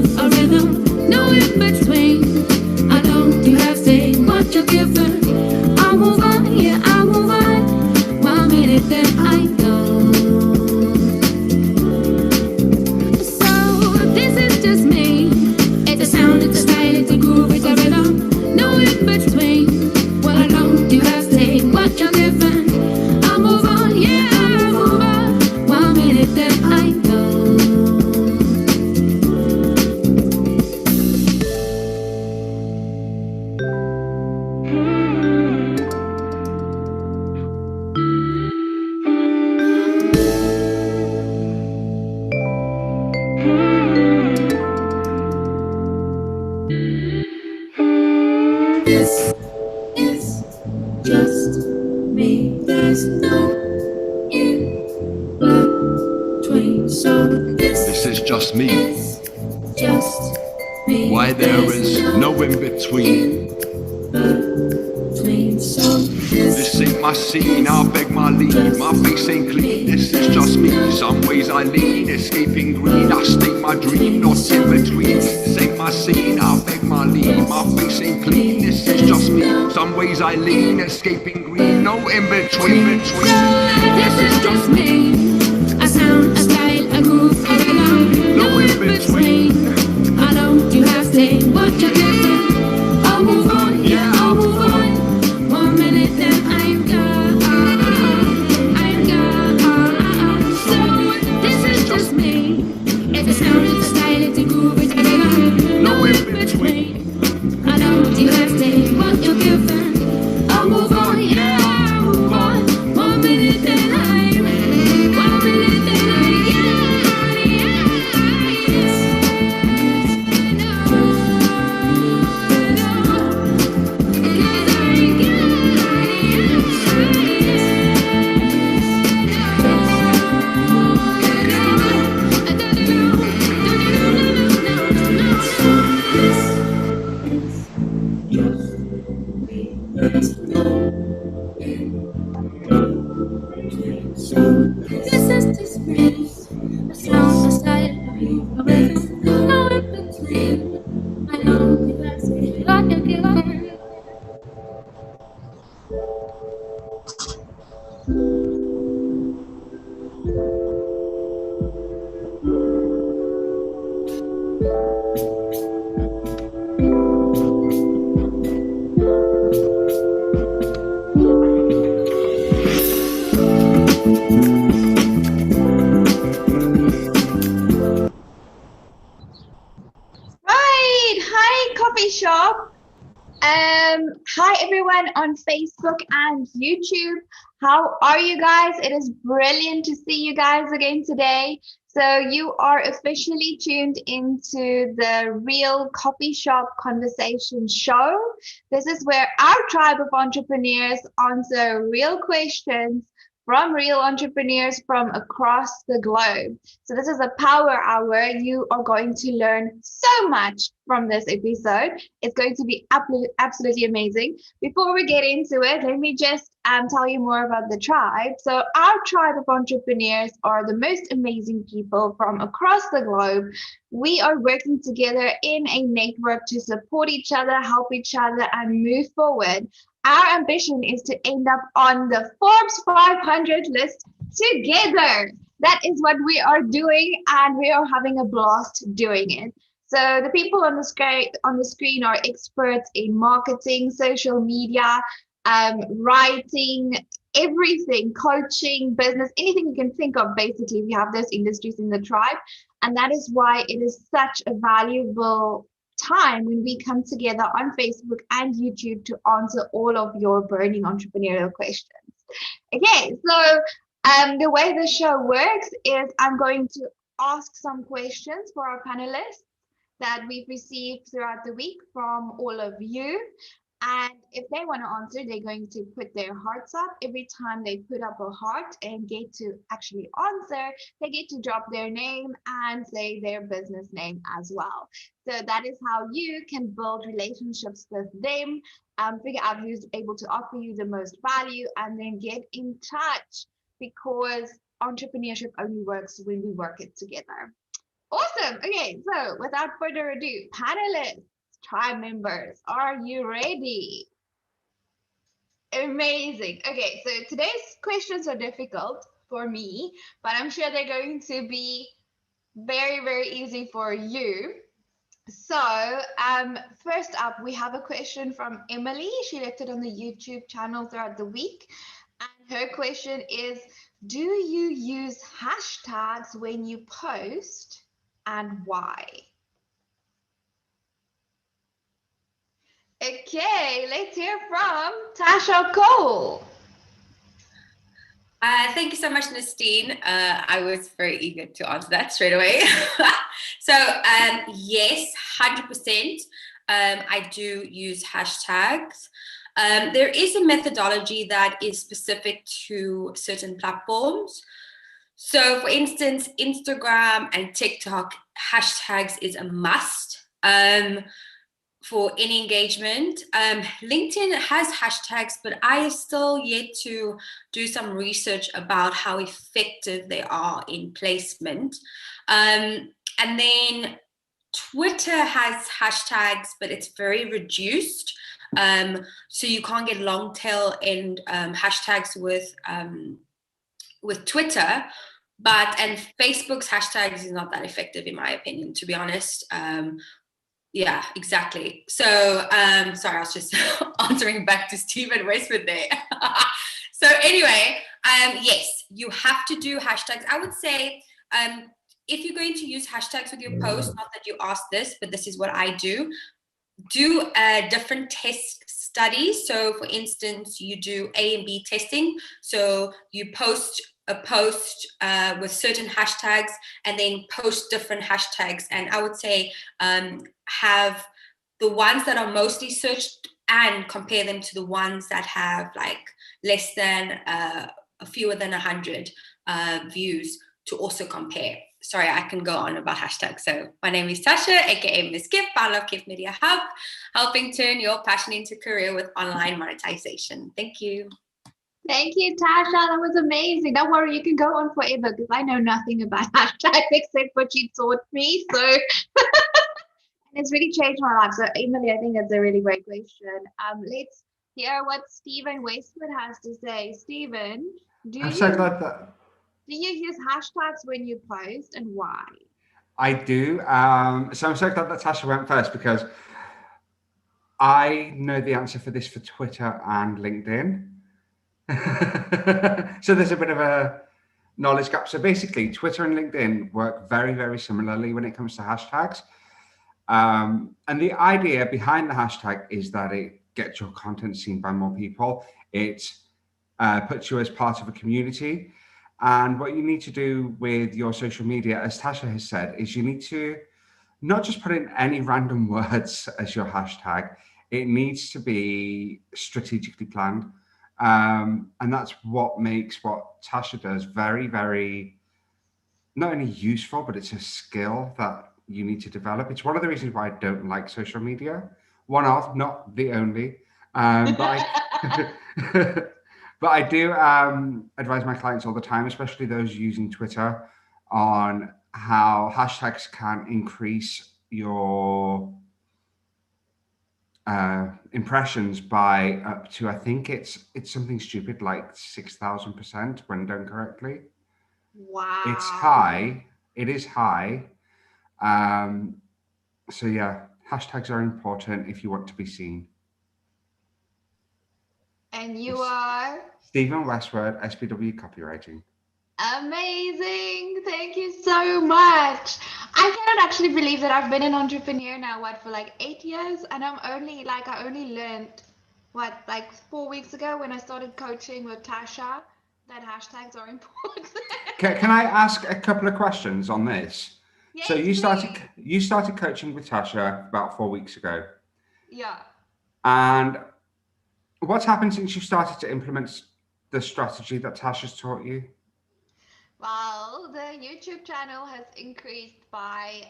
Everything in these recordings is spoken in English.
groove, a rhythm, no in between. I don't do half say what you're given. I'll move on, yeah, I'll move on. 1 minute, then I go. So this is just me. It's a sound, it's a style, it's a groove, it's a rhythm, no in between. Well, I don't do half say what you're given. I'll move on, yeah, I'll move on. 1 minute, then I go. This is just me. There's no in between. So This is just me. is just me. Why there is no in between. So This ain't my scene, I beg my leave. My face ain't clean, this is just me. Some ways I lean, escaping green. I state my dream, not in between. This ain't my scene, I beg my leave. My face ain't clean, this is just me. Some ways I lean, escaping green. No in between. this is just me. A sound, a style, a groove, a rhythm, no in between. I don't do half say what you're given. I'll move on, yeah, I'll move on. 1 minute, then I'm gone. I'm gone. So this is just me. It's a sound, it's a style, it's a groove, it's a rhythm, no in between. I don't do half say what you're given. I'll move on, yeah, I'll move on. 1 minute, then I'm. 1 minute, then I This is just me. A sound, a style, a rhythm, no in between. I know you have to like it again. Right. Hi, coffee shop. Hi everyone on Facebook and YouTube. How are you guys? It is brilliant to see you guys again today. So you are officially tuned into the Real Coffee Shop Conversation Show. This is where our tribe of entrepreneurs answer real questions from real entrepreneurs from across the globe. So this is a power hour. You are going to learn so much from this episode. It's going to be absolutely amazing. Before we get into it, let me just tell you more about the tribe. So our tribe of entrepreneurs are the most amazing people from across the globe. We are working together in a network to support each other, help each other, and move forward. Our ambition is to end up on the Forbes 500 list together. That is what we are doing, and we are having a blast doing it. So the people on the screen are experts in marketing, social media, writing, everything, coaching, business, anything you can think of. Basically, we have those industries in the tribe, and that is why it is such a valuable time when we come together on Facebook and YouTube to answer all of your burning entrepreneurial questions. Okay, so the way the show works is I'm going to ask some questions for our panelists that we've received throughout the week from all of you. And if they want to answer, they're going to put their hearts up. Every time they put up a heart and get to actually answer, they get to drop their name and say their business name as well. So that is how you can build relationships with them, figure out who's able to offer you the most value, and then get in touch, because entrepreneurship only works when we work it together. Awesome. Okay, so without further ado, panelists, tribe members, are you ready? Amazing. Okay, so today's questions are difficult for me, but I'm sure they're going to be very, very easy for you. So, first up, we have a question from Emily. She left it on the YouTube channel throughout the week. And her question is, do you use hashtags when you post and why? Okay, let's hear from Tasha Cole. Thank you so much, Nastine. I was very eager to answer that straight away. So yes, 100%. I do use hashtags. There is a methodology that is specific to certain platforms. So for instance, Instagram and TikTok, hashtags is a must. For any engagement. LinkedIn has hashtags, but I have still yet to do some research about how effective they are in placement. And then Twitter has hashtags, but it's very reduced. So you can't get long tail end hashtags with Twitter. And Facebook's hashtags is not that effective in my opinion, to be honest. Yeah, exactly. So, sorry, I was just answering back to Stephen Westwood there. So anyway, yes, you have to do hashtags. I would say if you're going to use hashtags with your post, not that you asked this, but this is what I do different test studies. So for instance, you do A and B testing. So you post a post with certain hashtags and then post different hashtags. And I would say have the ones that are mostly searched and compare them to the ones that have like less than fewer than 100 views to also compare. Sorry, I can go on about hashtags. So my name is Tasha, aka Miss Gift, founder of Gift Media Hub, helping turn your passion into career with online monetization. Thank you. Thank you, Tasha. That was amazing. Don't worry, you can go on forever because I know nothing about hashtags except what you taught me. So, and it's really changed my life. So, Emily, I think that's a really great question. Let's hear what Stephen Westwood has to say. Stephen, I'm so glad that do you use hashtags when you post and why? I do. So I'm so glad that Tasha went first because I know the answer for this for Twitter and LinkedIn. So there's a bit of a knowledge gap. So basically, Twitter and LinkedIn work very, very similarly when it comes to hashtags. And the idea behind the hashtag is that it gets your content seen by more people. It puts you as part of a community. And what you need to do with your social media, as Tasha has said, is you need to not just put in any random words as your hashtag. It needs to be strategically planned. And that's what makes what Tasha does very, very, not only useful, but it's a skill that you need to develop. It's one of the reasons why I don't like social media. One of, not the only. But I do advise my clients all the time, especially those using Twitter, on how hashtags can increase your impressions by up to, I think it's something stupid like 6,000% when done correctly. Wow. It's high. It is high. So yeah, hashtags are important if you want to be seen. And you are? Stephen Westwood, SPW Copywriting. Amazing. Thank you so much. I cannot actually believe that I've been an entrepreneur now, for like 8 years? And I only learned, like 4 weeks ago when I started coaching with Tasha, that hashtags are important. Can I ask a couple of questions on this? Yes, So you please. started coaching with Tasha about 4 weeks ago. Yeah. And what's happened since you started to implement the strategy that Tasha's taught you? Well, the YouTube channel has increased by,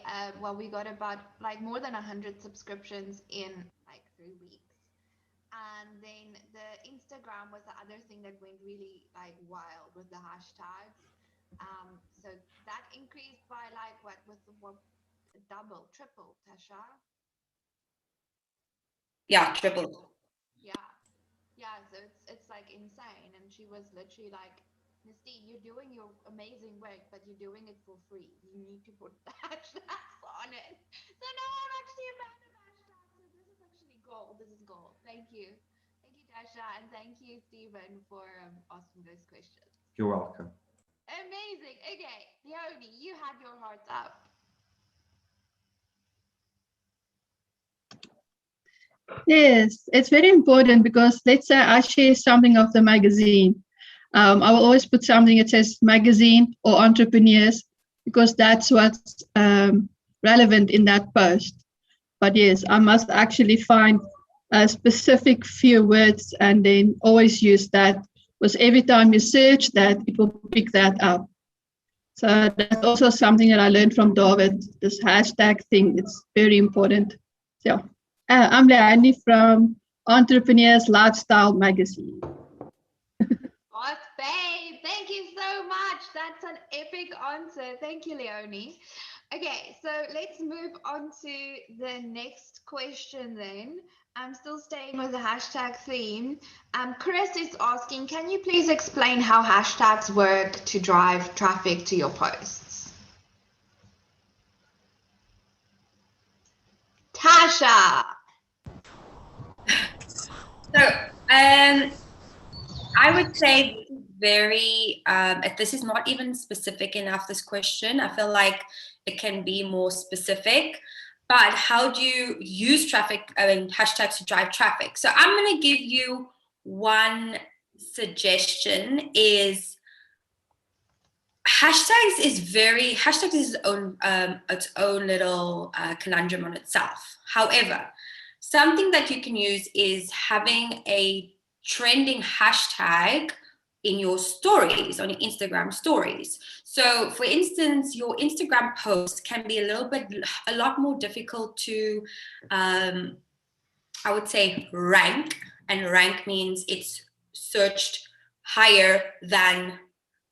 we got about like more than 100 subscriptions in like 3 weeks. And then the Instagram was the other thing that went really like wild with the hashtags. So that increased by like what double, triple, Tasha? Yeah, triple. Yeah. Yeah, so it's like insane. And she was literally like, Misty, you're doing your amazing work, but you're doing it for free. You need to put the hashtags on it. So now I'm actually a fan of hashtags. So this is actually gold. This is gold. Thank you. Thank you, Tasha. And thank you, Stephen, for asking those questions. You're welcome. Amazing. Okay, Leonie, you had your heart up. Yes, it's very important because let's say I share something of the magazine. I will always put something that says magazine or entrepreneurs because that's what's relevant in that post. But yes, I must actually find a specific few words and then always use that because every time you search that, it will pick that up. So that's also something that I learned from David, this hashtag thing. It's very important. So I'm Leanne from Entrepreneurs Lifestyle Magazine. Boss babe, thank you so much. That's an epic answer. Thank you, Leonie. Okay, so let's move on to the next question then. I'm still staying with the hashtag theme. Chris is asking, can you please explain how hashtags work to drive traffic to your posts? Tasha. So, I would say this is very, this is not even specific enough, this question. I feel like it can be more specific, but how do you use hashtags to drive traffic? So I'm going to give you one suggestion is hashtags is its own little conundrum on itself. However, something that you can use is having a trending hashtag in your stories, on your Instagram stories. So for instance, your Instagram post can be a lot more difficult to, I would say, rank. And rank means it's searched higher than,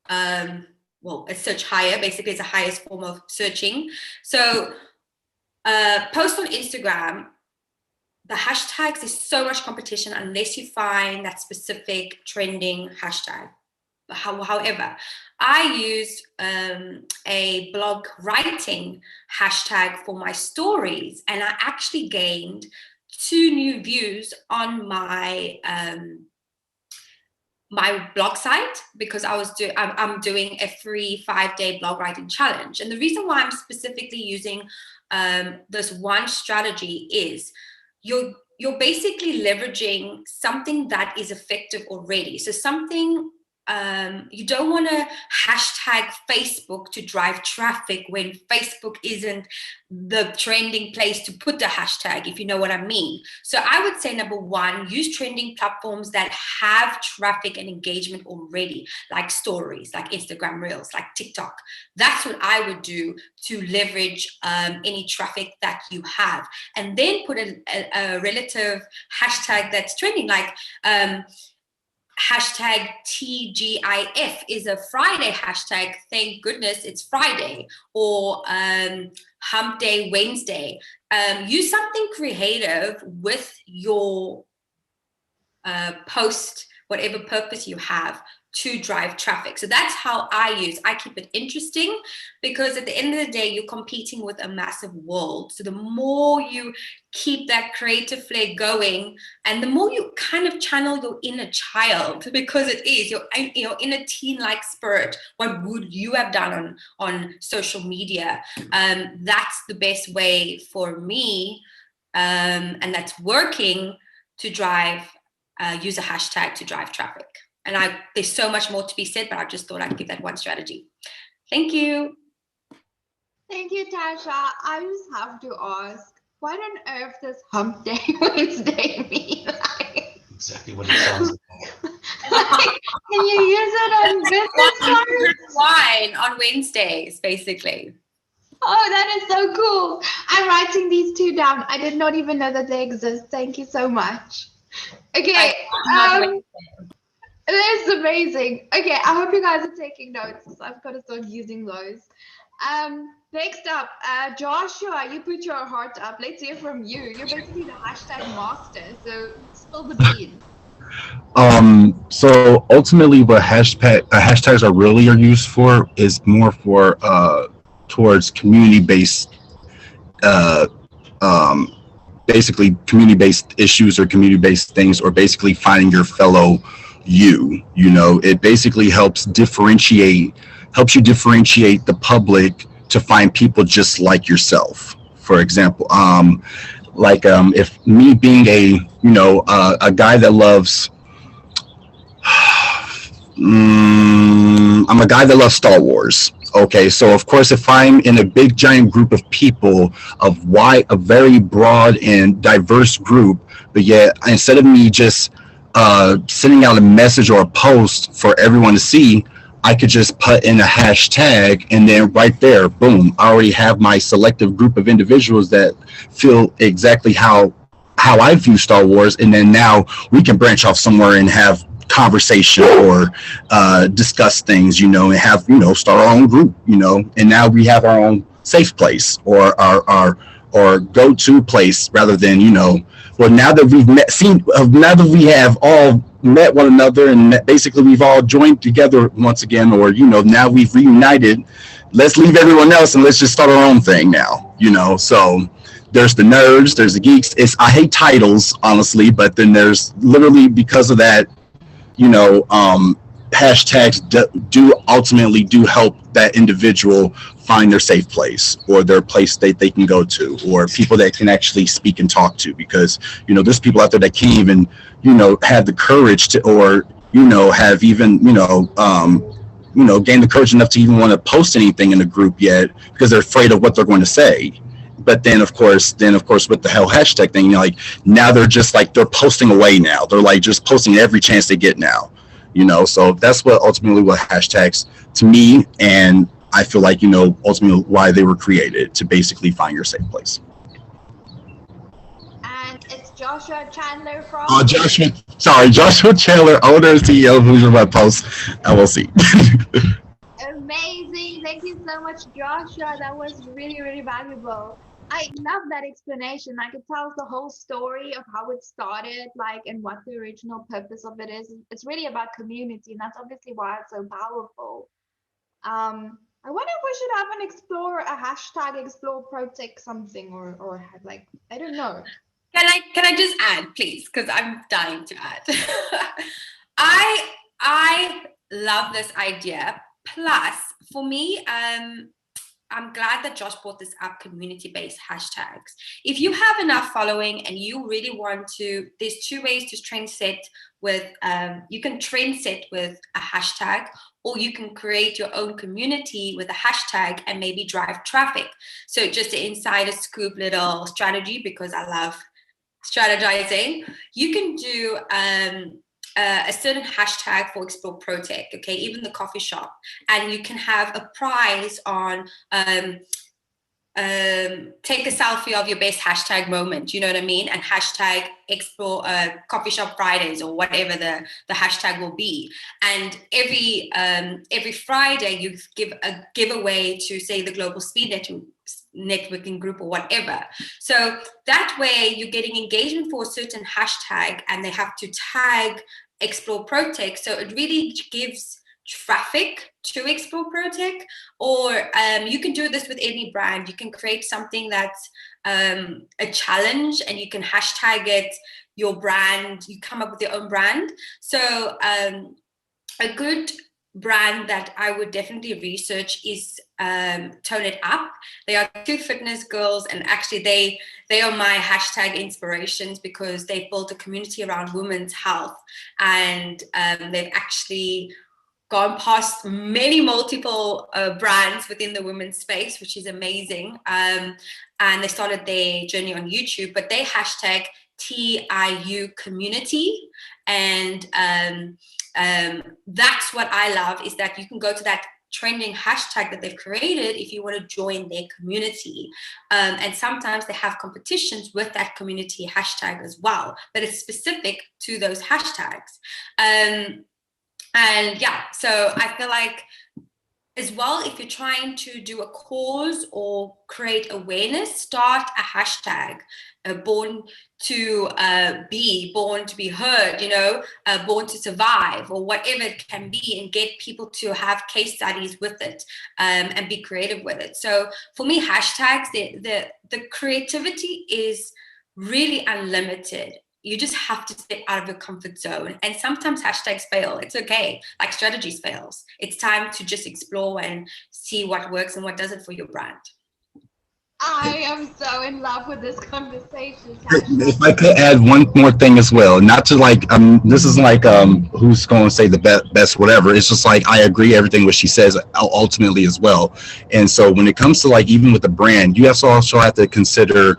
it's search higher, basically it's the highest form of searching. So post on Instagram, the hashtags is so much competition unless you find that specific trending hashtag. However, I used a blog writing hashtag for my stories, and I actually gained 2 new views on my my blog site because I'm doing a free 5-day blog writing challenge. And the reason why I'm specifically using this one strategy is you're basically leveraging something that is effective already. So something you don't want to hashtag Facebook to drive traffic when Facebook isn't the trending place to put the hashtag, if you know what I mean. So I would say, number one, use trending platforms that have traffic and engagement already, like stories, like Instagram Reels, like TikTok. That's what I would do to leverage any traffic that you have. And then put a relative hashtag that's trending, like hashtag TGIF is a Friday hashtag. Thank goodness it's Friday. Or Hump Day Wednesday. Use something creative with your post, whatever purpose you have, to drive traffic. So that's how I keep it interesting, because at the end of the day, you're competing with a massive world. So the more you keep that creative flair going, and the more you kind of channel your inner child, because it is your inner teen-like spirit, what would you have done on social media? That's the best way for me, and that's working to drive, use a hashtag to drive traffic. And there's so much more to be said, but I just thought I'd give that one strategy. Thank you. Thank you, Tasha. I just have to ask, what on earth does Hump Day Wednesday mean? Exactly what it sounds like, can you use it on business cards? Wine on Wednesdays, basically. Oh, that is so cool. I'm writing these 2 down. I did not even know that they exist. Thank you so much. Okay. That's amazing. Okay, I hope you guys are taking notes. I've got to start using those. Next up, Joshua, you put your heart up. Let's hear from you. You're basically the hashtag master, so spill the beans. So ultimately, what hashtags are really are used for is more for towards community based, uh, um, basically community based issues or community based things, or basically finding your fellow you. You know, it basically helps you differentiate the public to find people just like yourself. For example, if me being a guy that loves I'm a guy that loves Star Wars. Okay, so of course, if I'm in a big giant group of people, a very broad and diverse group, but yet instead of me just sending out a message or a post for everyone to see, I could just put in a hashtag, and then right there, boom, I already have my selective group of individuals that feel exactly how I view Star Wars, and then now we can branch off somewhere and have conversation or discuss things, and have, start our own group, and now we have our own safe place or our or go-to place rather than, well, now that now that we have all met one another and basically we've all joined together once again, or, now we've reunited, let's leave everyone else and let's just start our own thing now, so there's the nerds, there's the geeks. I hate titles, honestly, but then there's literally, because of that, hashtags do ultimately help that individual find their safe place or their place that they can go to, or people that can actually speak and talk to, because, there's people out there that can't even, have the courage to, or, have even, gain the courage enough to even want to post anything in the group yet, because they're afraid of what they're going to say. But then of course with the whole hashtag thing, now they're just like, they're posting away now. They're like just posting every chance they get now, so that's what hashtags to me. And I feel like, ultimately why they were created, to basically find your safe place. And it's Joshua Chandler from... Joshua Chandler, owner and CEO of Who's Your Web Post LLC. Amazing. Thank you so much, Joshua. That was really, really valuable. I love that explanation. Like, it tells the whole story of how it started, like, and what the original purpose of it is. It's really about community, and that's obviously why it's so powerful. I wonder if we should have a hashtag explore ProTech something, or like, I don't know. Can I just add, please? Because I'm dying to add. I love this idea. Plus, for me, I'm glad that Josh brought this up, community-based hashtags. If you have enough following and you really want to, there's two ways to trend set with, you can trend set with a hashtag, or you can create your own community with a hashtag and maybe drive traffic. So just an insider scoop little strategy, because I love strategizing. You can do a certain hashtag for Explore ProTech, okay, even the coffee shop, and you can have a prize on take a selfie of your best hashtag moment, you know what I mean, and hashtag Explore Coffee Shop Fridays, or whatever the hashtag will be. And every Friday you give a giveaway to, say, the Global Speed Networking Group or whatever. So that way you're getting engagement for a certain hashtag, and they have to tag Explore ProTech. So it really gives traffic to Explore ProTech. Or you can do this with any brand. You can create something that's a challenge, and you can hashtag it your brand. You come up with your own brand. So a good brand that I would definitely research is Tone It Up. They are two fitness girls, and actually they are my hashtag inspirations, because they've built a community around women's health, and they've actually gone past multiple brands within the women's space, which is amazing. And they started their journey on YouTube, but they hashtag TIU community. And that's what I love, is that you can go to that trending hashtag that they've created if you want to join their community. And sometimes they have competitions with that community hashtag as well, but it's specific to those hashtags. And yeah, so I feel like as well, if you're trying to do a cause or create awareness, start a hashtag. Born to be heard, born to survive, or whatever it can be, and get people to have case studies with it, and be creative with it. So for me, hashtags, the creativity is really unlimited. You just have to step out of your comfort zone. And sometimes hashtags fail. It's okay. Like strategies fails. It's time to just explore and see what works and what doesn't for your brand. I am so in love with this conversation. If I could add one more thing as well, not to like, this is like, who's going to say the best, whatever. It's just like, I agree everything what she says ultimately as well. And so when it comes to like, even with the brand, you also have to consider,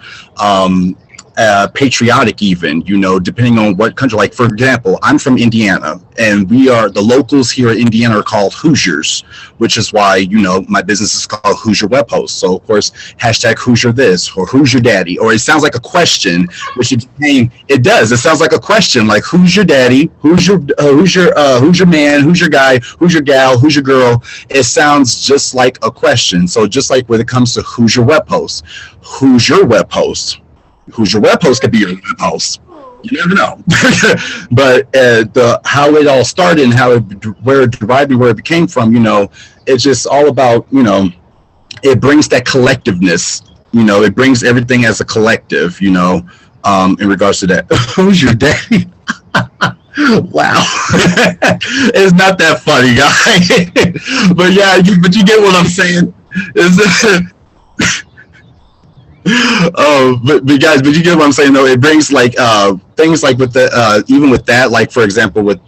patriotic even, depending on what country. Like, for example, I'm from Indiana, and the locals here in Indiana are called Hoosiers, which is why, my business is called Hoosier Web Host. So of course, hashtag Hoosier this, or who's your daddy, or it sounds like a question, which it does. It sounds like a question, like who's your daddy, who's your man, who's your guy, who's your gal, who's your girl. It sounds just like a question. So just like when it comes to who's your web host, who's your web host? Who's your web host could be your web host. You never know. But how it all started and where it derived and where it came from, it's just all about, it brings that collectiveness, it brings everything as a collective, in regards to that. Who's your daddy? Wow. It's not that funny, guy. But yeah, but you get what I'm saying. But guys, but you get what I'm saying though. It brings like things like with the even with that, like for example, with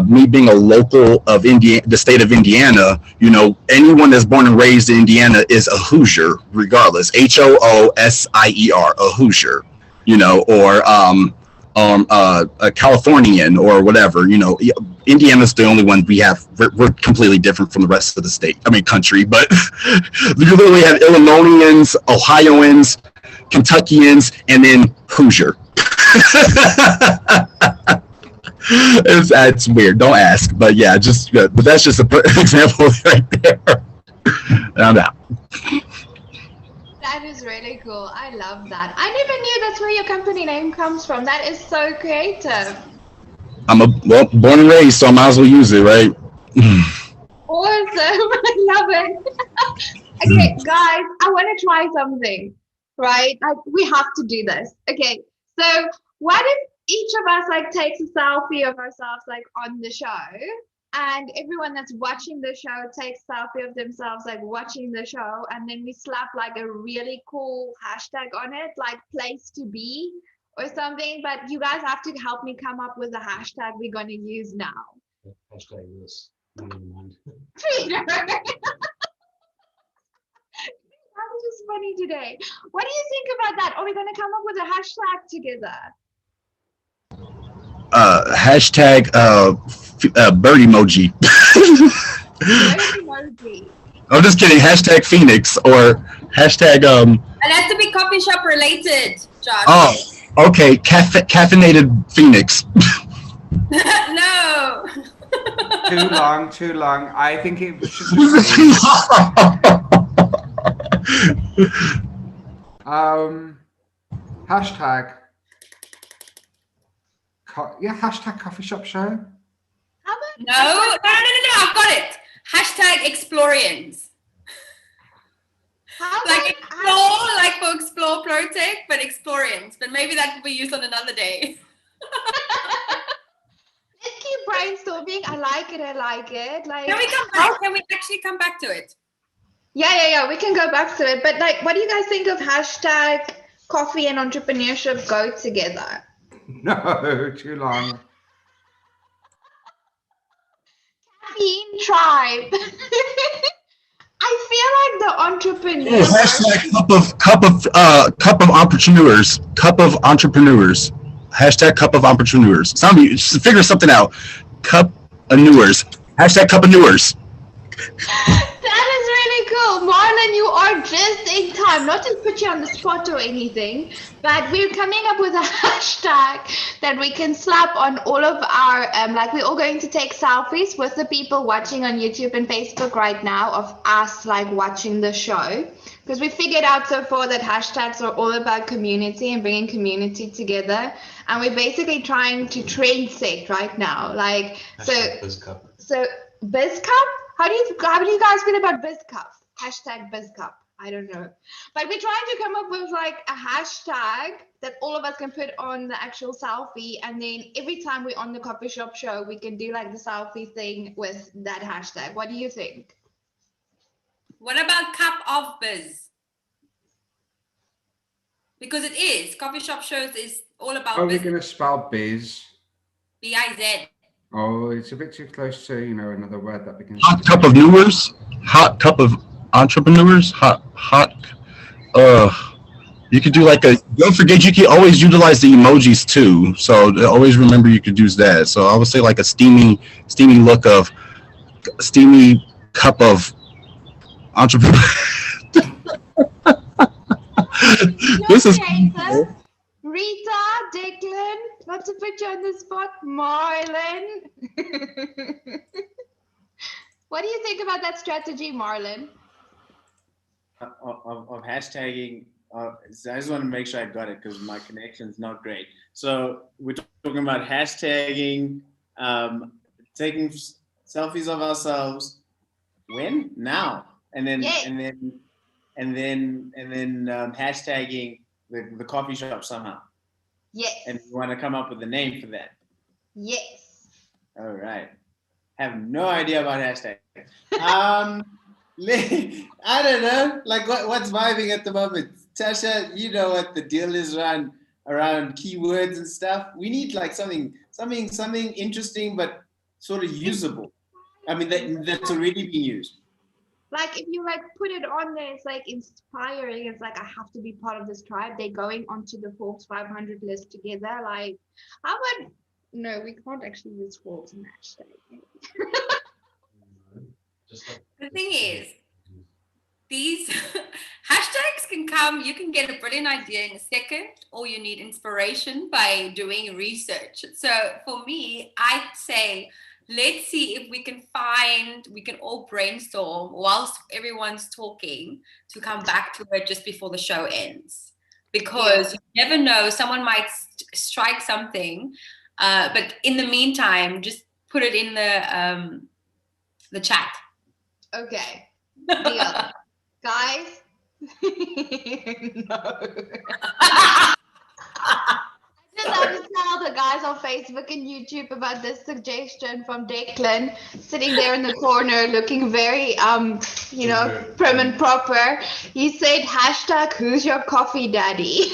me being a local of Indiana, the state of Indiana, anyone that's born and raised in Indiana is a Hoosier, regardless. HOOSIER, a Hoosier, or a Californian or whatever. Indiana's the only one we have. We're completely different from the rest of the country, but you literally have Illinoisans, Ohioans, Kentuckians, and then Hoosier. It's weird. Don't ask, but yeah, but that's just an example right there. I'm out. That is really cool. I love that. I never knew that's where your company name comes from. That is so creative. I'm born and raised, so I might as well use it, right? Awesome. I love it. Okay, guys, I want to try something, right? Like, we have to do this. Okay, so what if each of us takes a selfie of ourselves on the show, and everyone that's watching the show takes a selfie of themselves watching the show, and then we slap a really cool hashtag on it, like place to be or something. But you guys have to help me come up with the hashtag we're going to use now. Hashtag this. Never mind. Peter. That was just funny today. What do you think about that? Are we going to come up with a hashtag together? Hashtag bird emoji. Bird emoji. I'm just kidding. Hashtag Phoenix or hashtag It has to be coffee shop related, Josh. Oh, okay. Caffeinated Phoenix. No. Too long. I think it should hashtag. Hashtag coffee shop show. How about No. I've got it. Hashtag Explorians. how Like about explore, like for explore ProTech, but Explorians. But maybe that will be used on another day. let's keep brainstorming. I like it. Can we come back? Can we actually come back to it? Yeah. We can go back to it. But what do you guys think of hashtag coffee and entrepreneurship go together? No, too long. Caffeine tribe. I feel like the entrepreneurs. Hashtag cup of entrepreneurs. Cup of entrepreneurs. Hashtag cup of entrepreneurs. Somebody figure something out. Cup of newers. Hashtag cup of newers. That is really cool. Well, Marlon, you are just in time. Not to put you on the spot or anything, but we're coming up with a hashtag that we can slap on all of our, like we're all going to take selfies with the people watching on YouTube and Facebook right now of us like watching the show. Because we figured out so far that hashtags are all about community and bringing community together. And we're basically trying to trend set right now. Like, Hashtag BizCup. so BizCup? How do you guys feel about BizCup? Hashtag BizCup. I don't know. But we're trying to come up with like a hashtag that all of us can put on the actual selfie. And then every time we're on the coffee shop show, we can do like the selfie thing with that hashtag. What do you think? What about Cup of Biz? Because it is. Coffee shop shows is all about Are we business. going to spell biz? B-I-Z. Oh, it's a bit too close to, another word that begins. Hot cup of newers, hot cup of entrepreneurs, you could do like don't forget you can always utilize the emojis too. So always remember you could use that. So I would say like a steamy cup of entrepreneur. This is Rita, Declan, not to put you on the spot, Marlon. What do you think about that strategy, Marlon? Of hashtagging, I just want to make sure I got it because my connection's not great. So we're talking about hashtagging, taking selfies of ourselves. When? Now. And then hashtagging the coffee shop somehow. Yes. And you want to come up with a name for that. Yes. All right. Have no idea about hashtags. I don't know. Like what's vibing at the moment? Tasha, you know what the deal is around keywords and stuff. We need like something interesting but sort of usable. I mean that's already being used. Like if you like put it on there, it's like inspiring. It's like I have to be part of this tribe. They're going onto the Forbes 500 list together. Like, how about no? We can't actually use Forbes in hashtag. The thing is, these hashtags can come. You can get a brilliant idea in a second, or you need inspiration by doing research. So for me, I'd say, let's see if we can all brainstorm whilst everyone's talking to come back to it just before the show ends. Because you never know, someone might strike something. But in the meantime, just put it in the chat. Okay. Deal. Guys. No. I just have to tell the guys on Facebook and YouTube about this suggestion from Declan, sitting there in the corner looking very, prim and proper. He said, hashtag who's your coffee daddy?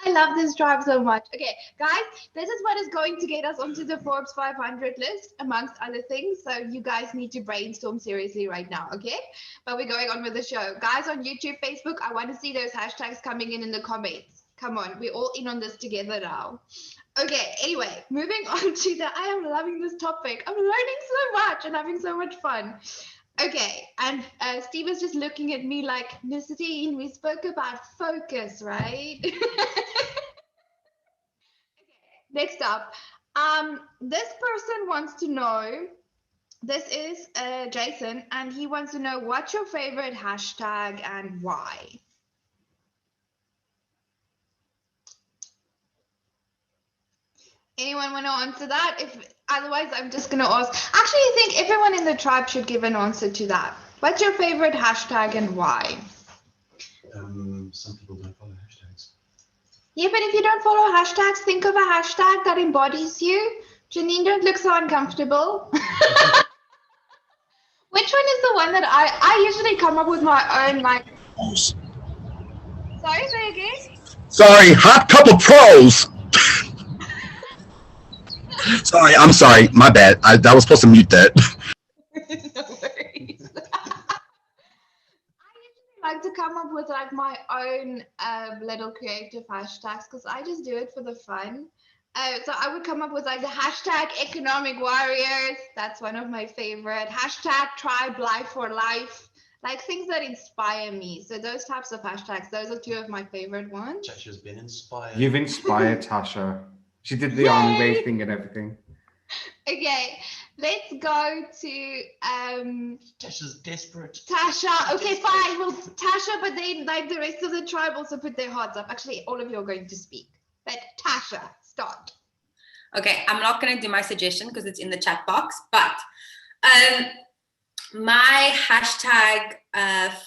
I love this tribe so much. Okay, guys, this is what is going to get us onto the Forbes 500 list, amongst other things. So you guys need to brainstorm seriously right now, okay? But we're going on with the show. Guys on YouTube, Facebook, I want to see those hashtags coming in the comments. Come on, we're all in on this together now. Okay, anyway, moving on to I am loving this topic. I'm learning so much and having so much fun. Okay, and Steve is just looking at me like, Nadine, we spoke about focus, right? Okay, next up, this person wants to know, this is Jason, and he wants to know what's your favorite hashtag and why? Anyone want to answer that? Otherwise, I'm just going to ask. Actually, I think everyone in the tribe should give an answer to that. What's your favorite hashtag and why? Some people don't follow hashtags. Yeah, but if you don't follow hashtags, think of a hashtag that embodies you. Janine, don't look so uncomfortable. Which one is the one that I usually come up with my own, like... Sorry, say again? Sorry, hot couple pros. Sorry, I'm sorry. My bad. I was supposed to mute that. No worries. I usually like to come up with like my own little creative hashtags because I just do it for the fun. So I would come up with like the hashtag economic warriors. That's one of my favorite. Hashtag tribe life for life. Like things that inspire me. So those types of hashtags, those are two of my favorite ones. Tasha's been inspired. You've inspired Tasha. She did the Yay! arm wave thing and everything. Okay, let's go to Tasha's desperate. Tasha. Okay, fine. Well, Tasha, but then like the rest of the tribe also put their hearts up. Actually, all of you are going to speak. But Tasha, start. Okay, I'm not going to do my suggestion because it's in the chat box, but my hashtag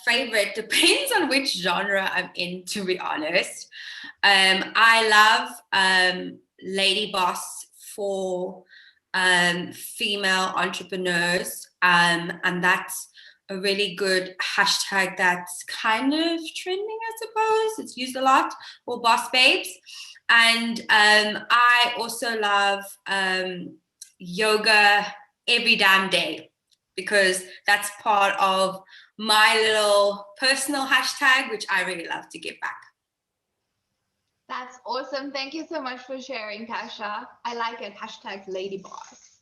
favorite depends on which genre I'm in, to be honest. I love Lady Boss for female entrepreneurs, and that's a really good hashtag that's kind of trending, I suppose. It's used a lot, or Boss Babes. And I also love yoga every damn day, because that's part of my little personal hashtag, which I really love to give back. That's awesome. Thank you so much for sharing, Tasha. I like it. Hashtag Lady Boss.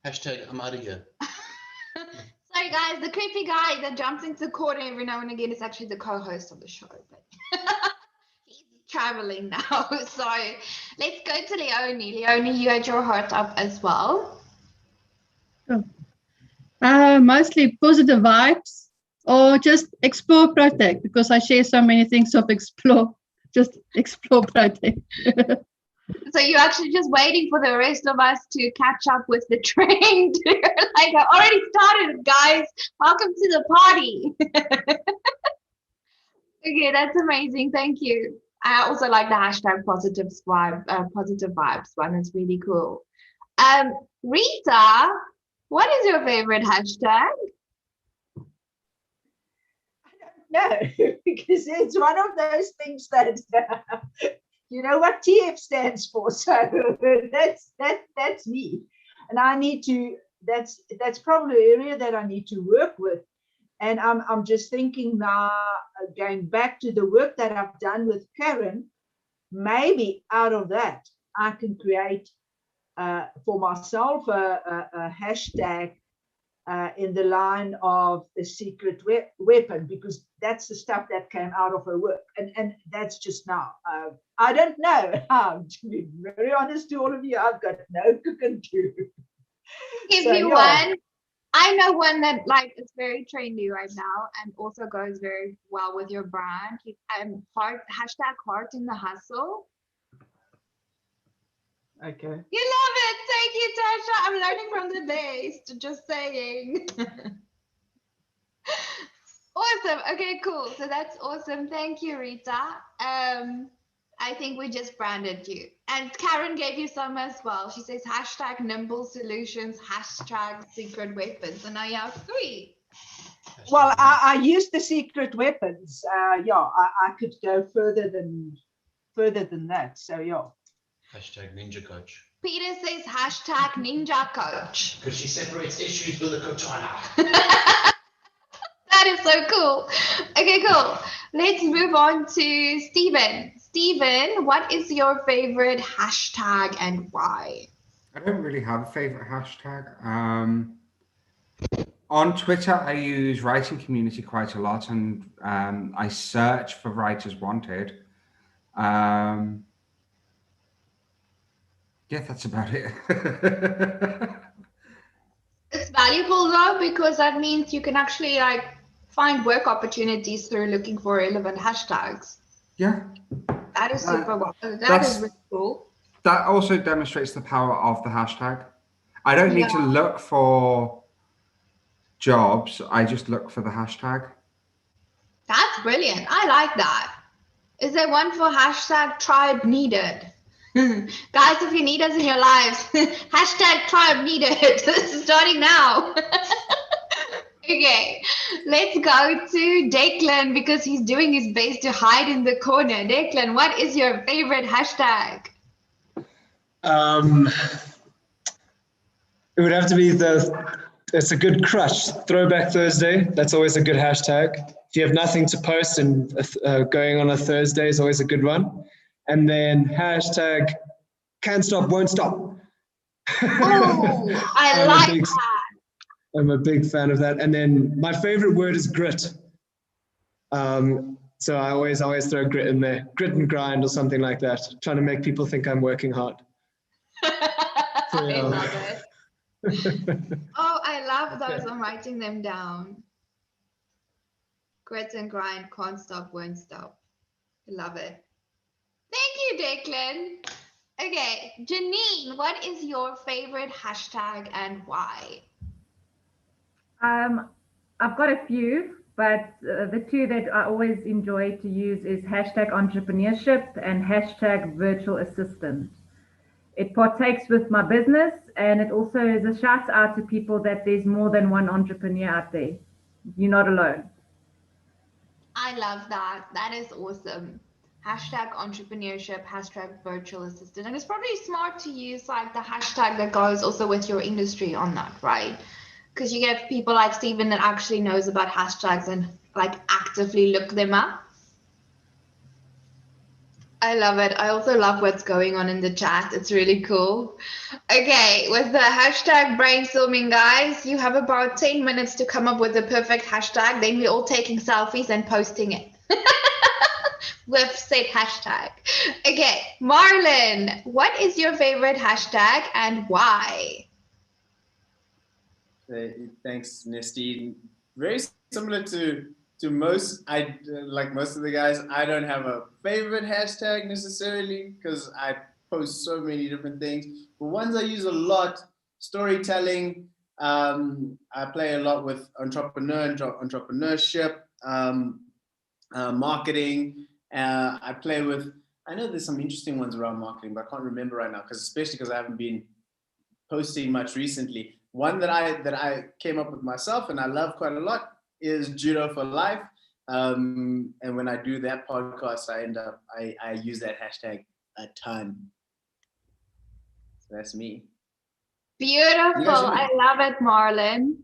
Hashtag I'm out of here. Sorry, guys. The creepy guy that jumps into the corner every now and again is actually the co-host of the show. But he's traveling now. So let's go to Leonie. Leonie, you had your heart up as well. Mostly positive vibes, or just explore ProTech, because I share so many things of explore. Just explore ProTech. So you're actually just waiting for the rest of us to catch up with the train. Like, I already started, guys. Welcome to the party. Okay, that's amazing. Thank you. I also like the hashtag positive vibes one. It's really cool. Rita, what is your favorite hashtag? No, because it's one of those things that you know what TF stands for. So that's me, and I need to. That's probably an area that I need to work with. And I'm just thinking now, going back to the work that I've done with Karen, maybe out of that I can create for myself a hashtag in the line of the secret weapon, because that's the stuff that came out of her work. And that's just now. I don't know how, to be very honest to all of you, I've got no cooking to. Give So, you yeah. one. I know one that like is very trendy right now and also goes very well with your brand. Hashtag heart in the hustle. Okay. You love it. Thank you, Tasha. I'm learning from the best. Just saying. Awesome. Okay, cool. So that's awesome. Thank you, Rita. I think we just branded you. And Karen gave you some as well. She says hashtag nimble solutions, hashtag secret weapons. And now you have 3. Well, I used the secret weapons. I could go further than that. So yeah. Hashtag ninja coach. Peter says hashtag ninja coach. Because she separates issues with a katana. That is so cool. Okay, cool. Let's move on to Stephen. Stephen, what is your favorite hashtag and why? I don't really have a favorite hashtag. On Twitter, I use writing community quite a lot, and I search for writers wanted. Yeah, that's about it. It's valuable though, because that means you can actually like find work opportunities through looking for relevant hashtags. Yeah. That is super well. That is really cool. That also demonstrates the power of the hashtag. I don't need to look for jobs. I just look for the hashtag. That's brilliant. I like that. Is there one for hashtag tribe needed? Guys, if you need us in your lives, hashtag tribe needed. This is starting now. Okay, let's go to Declan because he's doing his best to hide in the corner. Declan, what is your favorite hashtag? It would have to be it's a good crush, Throwback Thursday. That's always a good hashtag. If you have nothing to post and going on a Thursday is always a good one. and then hashtag can't stop, won't stop. Oh, I like that. I'm a big fan of that. And then my favorite word is grit. So I always throw grit in there, grit and grind or something like that, trying to make people think I'm working hard. I love it. Oh, I love those. I'm writing them down. Grit and grind, can't stop, won't stop. I love it. Thank you, Declan. Okay, Janine, what is your favorite hashtag and why? I've got a few, but the two that I always enjoy to use is hashtag entrepreneurship and hashtag virtual assistant. It partakes with my business, and it also is a shout out to people that there's more than one entrepreneur out there. You're not alone. I love that. That is awesome. Hashtag entrepreneurship, hashtag virtual assistant. And it's probably smart to use like the hashtag that goes also with your industry on that, right? Because you get people like Stephen that actually knows about hashtags and like actively look them up. I love it. I also love what's going on in the chat. It's really cool. Okay, with the hashtag brainstorming, guys, you have about 10 minutes to come up with the perfect hashtag. Then we're all taking selfies and posting it with said hashtag. Okay, Marlon, what is your favorite hashtag and why? Thanks, Nesty. Very similar to most, like most of the guys, I don't have a favorite hashtag necessarily because I post so many different things. But ones I use a lot, storytelling. I play a lot with entrepreneurship, marketing. I play with, I know there's some interesting ones around marketing, but I can't remember right now, especially because I haven't been posting much recently. One that I came up with myself and I love quite a lot is Judo for Life. And when I do that podcast, I use that hashtag a ton. So that's me. Beautiful. I love it, Marlon.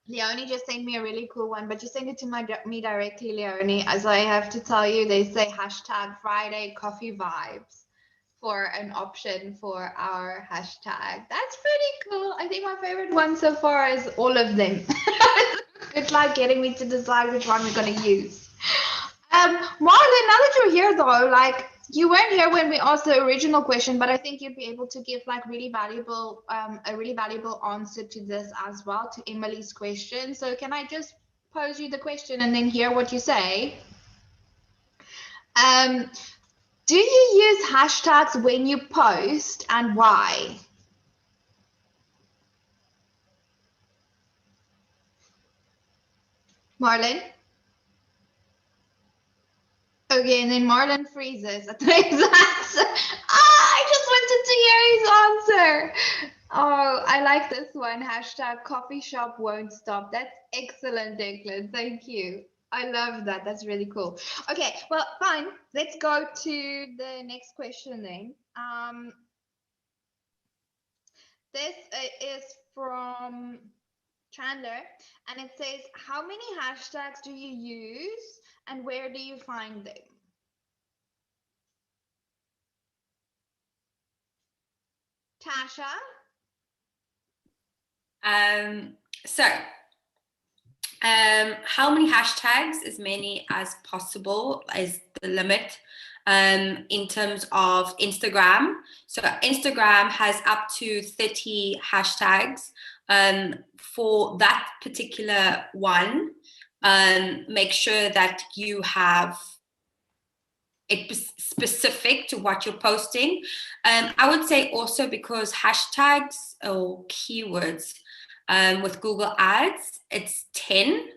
Leonie just sent me a really cool one, but you send it to me directly, Leonie, as I have to tell you, they say hashtag Friday coffee vibes for an option for our hashtag. That's pretty cool. I think my favorite one so far is all of them. It's like getting me to decide which one we're going to use. Marlon, now that you're here though, like you weren't here when we asked the original question, but I think you'd be able to give like a really valuable answer to this as well, to Emily's question. So can I just pose you the question and then hear what you say? Do you use hashtags when you post and why? Marlon? Okay, and then Marlon freezes at the exact. I just wanted to hear his answer. Oh, I like this one. Hashtag coffee shop won't stop. That's excellent, Declan. Thank you. I love that. That's really cool. Okay, well, fine. Let's go to the next question then. This is from Chandler, and it says, how many hashtags do you use and where do you find them? Tasha? How many hashtags? As many as possible is the limit. In terms of Instagram, so Instagram has up to 30 hashtags. For that particular one, make sure that you have it specific to what you're posting. I would say also because hashtags or keywords with Google Ads, it's 10.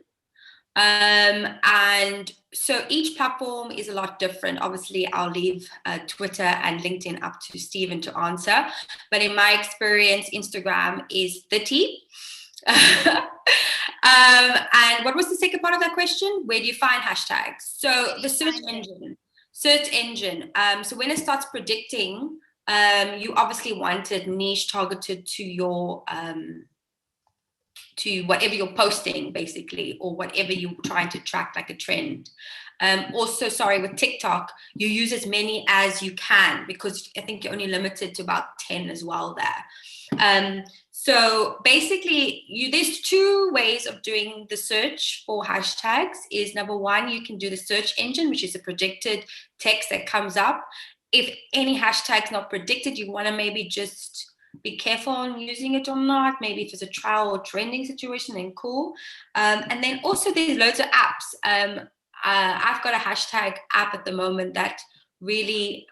And so each platform is a lot different. Obviously, I'll leave Twitter and LinkedIn up to Stephen to answer. But in my experience, Instagram is 30. And what was the second part of that question? Where do you find hashtags? So the search engine. So when it starts predicting, you obviously want it niche targeted to your to whatever you're posting, basically, or whatever you're trying to track, like a trend. Also, sorry, with TikTok, you use as many as you can, because I think you're only limited to about 10 as well there. So basically, there's two ways of doing the search for hashtags. Is number one, you can do the search engine, which is a predicted text that comes up. If any hashtag's not predicted, you want to maybe just be careful on using it or not. Maybe if it's a trial or trending situation, then cool. And then also there's loads of apps. I've got a hashtag app at the moment that really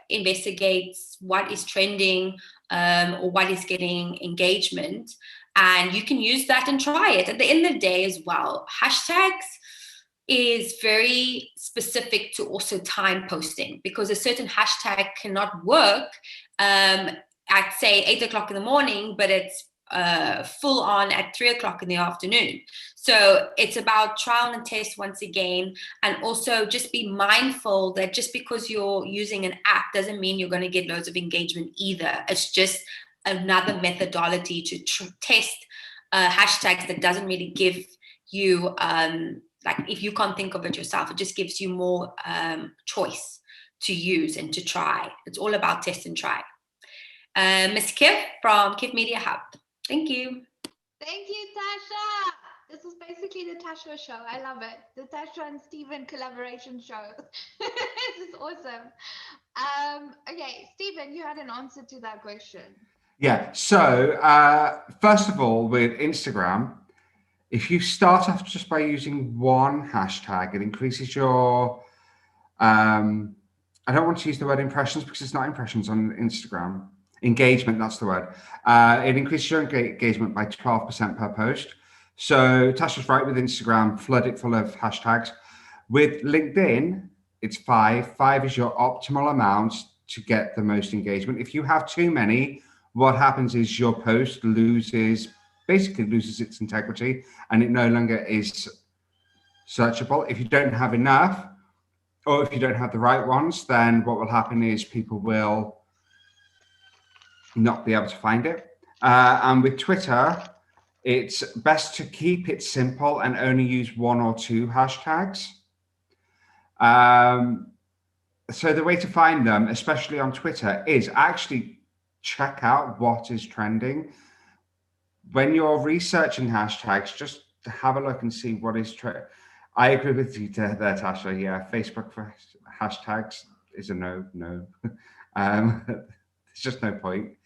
investigates what is trending or what is getting engagement. And you can use that and try it. At the end of the day as well, hashtags is very specific to also time posting, because a certain hashtag cannot work at say 8 o'clock in the morning, but it's full on at 3 o'clock in the afternoon. So it's about trial and test once again, and also just be mindful that just because you're using an app doesn't mean you're going to get loads of engagement either. It's just another methodology to test hashtags that doesn't really give you, like if you can't think of it yourself, it just gives you more choice to use and to try. It's all about test and try. Ms. Kiv from Kiv Media Hub. Thank you. Thank you, Tasha. This is basically the Tasha show. I love it. The Tasha and Stephen collaboration show. This is awesome. Okay, Stephen, you had an answer to that question. Yeah. So first of all, with Instagram, if you start off just by using one hashtag, it increases your, I don't want to use the word impressions because it's not impressions on Instagram. Engagement, that's the word. It increases your engagement by 12% per post. So Tasha's right with Instagram, flood it full of hashtags. With LinkedIn, it's 5. 5 is your optimal amount to get the most engagement. If you have too many, what happens is your post basically loses its integrity and it no longer is searchable. If you don't have enough, or if you don't have the right ones, then what will happen is people will not be able to find it. And with Twitter, it's best to keep it simple and only use 1 or 2 hashtags. So the way to find them, especially on Twitter, is actually check out what is trending. When you're researching hashtags, just have a look and see what is trending. I agree with you there, Tasha. Yeah, Facebook for hashtags is a no. There's just no point.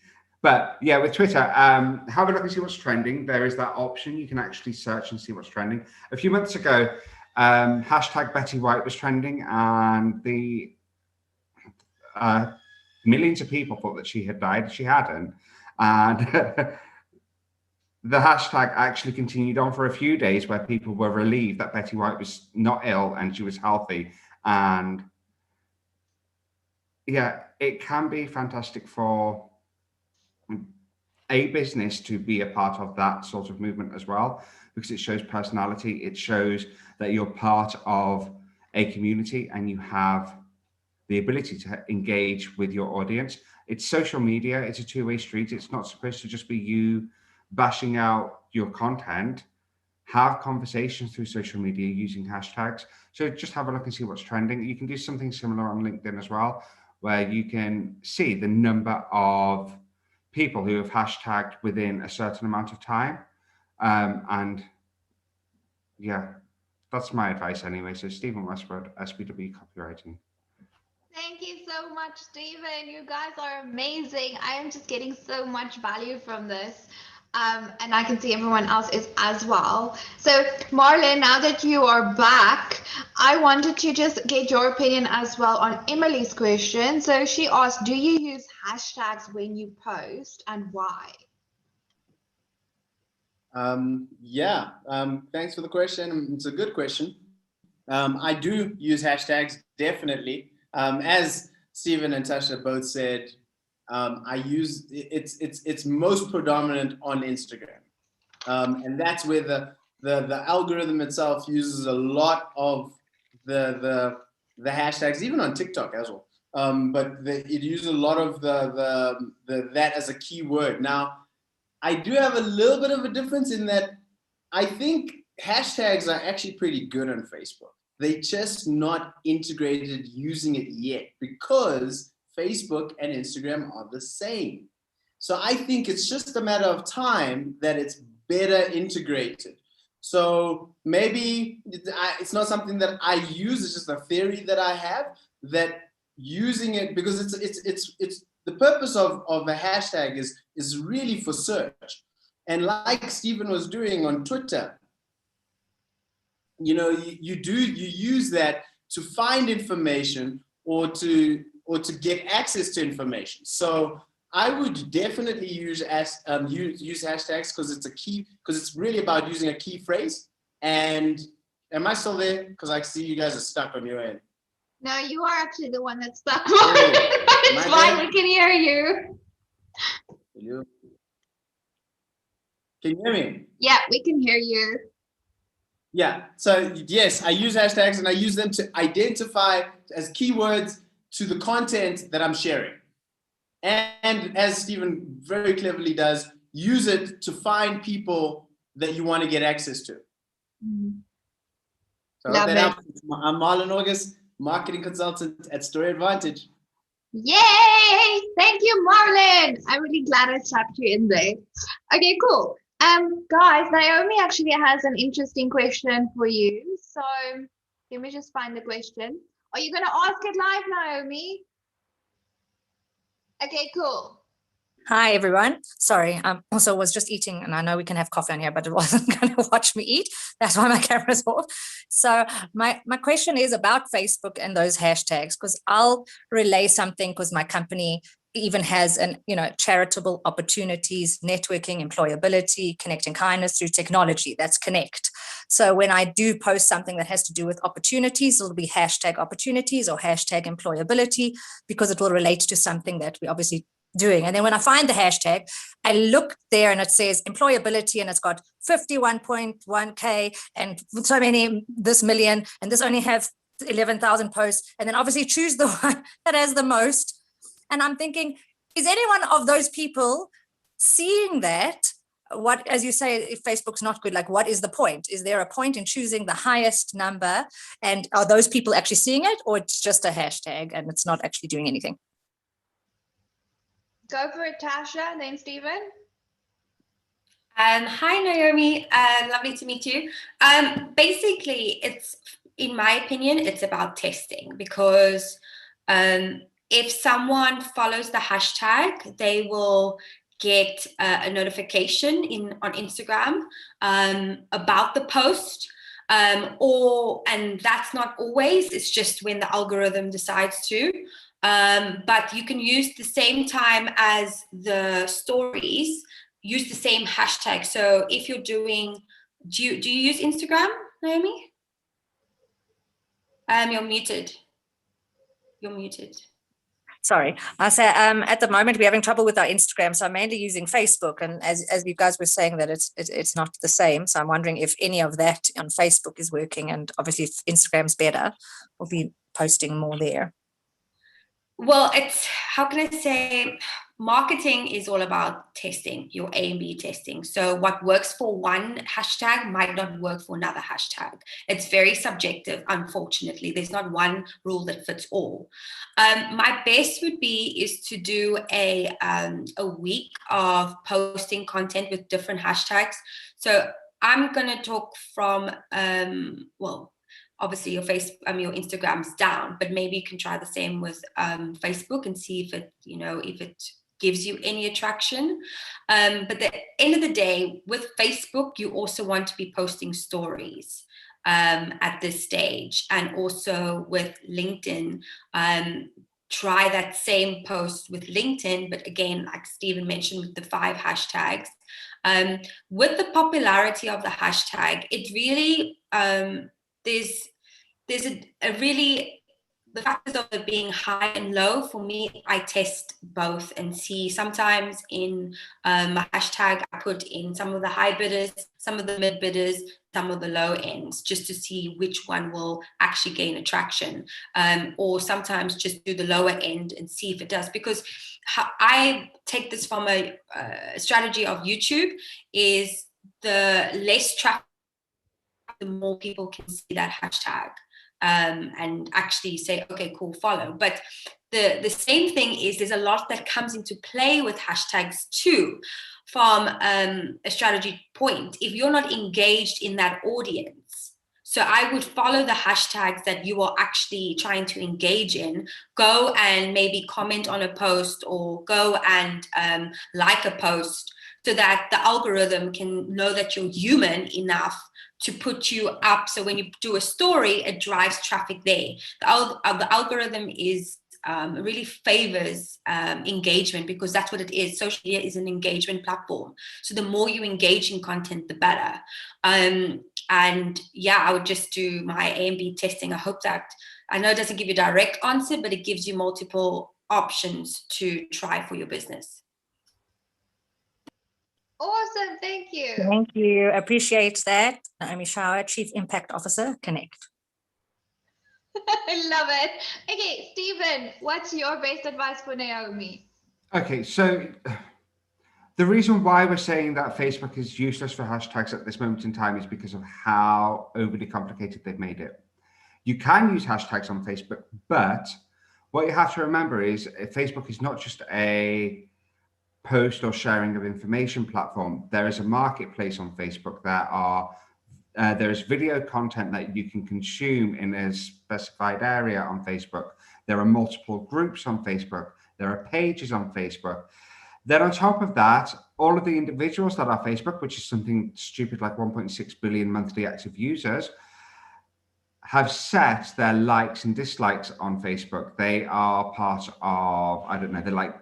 But yeah, with Twitter, have a look and see what's trending. There is that option. You can actually search and see what's trending. A few months ago, hashtag Betty White was trending, and the millions of people thought that she had died. She hadn't. And the hashtag actually continued on for a few days where people were relieved that Betty White was not ill and she was healthy. And yeah, it can be fantastic for a business to be a part of that sort of movement as well, because it shows personality. It shows that you're part of a community and you have the ability to engage with your audience. It's social media. It's a two-way street. It's not supposed to just be you bashing out your content. Have conversations through social media using hashtags. So just have a look and see what's trending. You can do something similar on LinkedIn as well, where you can see the number of people who have hashtagged within a certain amount of time. And yeah, that's my advice anyway. So Stephen Westwood, SBW Copywriting. Thank you so much, Stephen. You guys are amazing. I am just getting so much value from this. And I can see everyone else is as well. So Marlon, now that you are back, I wanted to just get your opinion as well on Emily's question. So she asked, do you use hashtags when you post and why? Thanks for the question. It's a good question. I do use hashtags, definitely. As Stephen and Tasha both said, I use it's most predominant on Instagram, and that's where the algorithm itself uses a lot of the hashtags, even on TikTok as well. But it uses a lot of that as a keyword. Now, I do have a little bit of a difference in that I think hashtags are actually pretty good on Facebook. They're just not integrated using it yet because Facebook and Instagram are the same. So I think it's just a matter of time that it's better integrated. So maybe it's not something that I use, it's just a theory that I have, that using it, because it's the purpose of a hashtag is really for search. And like Stephen was doing on Twitter, you know, you use that to find information or to get access to information. So I would definitely use hashtags because it's really about using a key phrase. And am I still there? Because I see you guys are stuck on your end. No, you are actually the one that's stuck. It's fine, we can hear you. Can you hear me? Yeah, we can hear you. Yeah, so yes, I use hashtags and I use them to identify as keywords to the content that I'm sharing. And as Stephen very cleverly does, use it to find people that you want to get access to. So Love that it. helps. I'm Marlon August, marketing consultant at Story Advantage. Yay! Thank you, Marlon. I'm really glad I tapped you in there. Okay, cool. Guys, Naomi actually has an interesting question for you. So let me just find the question. Are you going to ask it live, Naomi? Okay, cool. Hi, everyone. Sorry, I also was just eating, and I know we can have coffee on here, but it wasn't going to watch me eat. That's why my camera's off. So my question is about Facebook and those hashtags, because I'll relay something because my company even has charitable opportunities, networking, employability, connecting kindness through technology. That's Connect. So when I do post something that has to do with opportunities, it'll be hashtag opportunities or hashtag employability, because it will relate to something that we obviously doing. And then when I find the hashtag, I look there and it says employability and it's got 51.1K and so many, this million, and this only have 11,000 posts. And then obviously choose the one that has the most. And I'm thinking, is any one of those people seeing that? What, as you say, if Facebook's not good, like what is the point? Is there a point in choosing the highest number? And are those people actually seeing it, or it's just a hashtag and it's not actually doing anything? Go for it, Tasha, then Stephen. Hi, Naomi. Lovely to meet you. Basically, it's, in my opinion, it's about testing, because if someone follows the hashtag, they will get a notification on Instagram about the post. And that's not always, it's just when the algorithm decides to. But you can use the same time as the stories, use the same hashtag. So if you're doing, do you use Instagram, Naomi? You're muted. You're muted. Sorry, I say at the moment we're having trouble with our Instagram, so I'm mainly using Facebook. And as you guys were saying that it's not the same, so I'm wondering if any of that on Facebook is working, and obviously if Instagram's better, we'll be posting more there. Well, it's, how can I say, marketing is all about testing, your A/B testing. So what works for one hashtag might not work for another hashtag. It's very subjective, unfortunately. There's not one rule that fits all. My best would be is to do a week of posting content with different hashtags. So I'm going to talk from, obviously your Instagram's down, but maybe you can try the same with Facebook and see if it gives you any attraction. But at the end of the day, with Facebook, you also want to be posting stories at this stage. And also with LinkedIn, try that same post with LinkedIn, but again, like Stephen mentioned, with the 5 hashtags. With the popularity of the hashtag, it really, there's a really the factors of it being high and low, for me, I test both and see. Sometimes in my hashtag, I put in some of the high bidders, some of the mid bidders, some of the low ends, just to see which one will actually gain attraction. Or sometimes just do the lower end and see if it does. Because I take this from a strategy of YouTube, is the less traffic, the more people can see that hashtag. And actually say, okay, cool, follow. But the same thing is there's a lot that comes into play with hashtags too, from a strategy point. If you're not engaged in that audience, so I would follow the hashtags that you are actually trying to engage in, go and maybe comment on a post or go and like a post, so that the algorithm can know that you're human enough to put you up. So when you do a story, it drives traffic there. The algorithm is really favors engagement, because that's what it is. Social media is an engagement platform. So the more you engage in content, the better. And yeah, I would just do my A/B testing. I hope that, I know it doesn't give you a direct answer, but it gives you multiple options to try for your business. Awesome, thank you. Thank you. Appreciate that. Naomi Shower, Chief Impact Officer, Connect. I love it. Okay, Stephen, what's your best advice for Naomi? Okay, so the reason why we're saying that Facebook is useless for hashtags at this moment in time is because of how overly complicated they've made it. You can use hashtags on Facebook, but what you have to remember is Facebook is not just a post or sharing of information platform. There is a marketplace on Facebook. There is video content that you can consume in a specified area on Facebook. There are multiple groups on Facebook. There are pages on Facebook. Then on top of that, all of the individuals that are Facebook, which is something stupid like 1.6 billion monthly active users, have set their likes and dislikes on Facebook. They are part of, I don't know, they like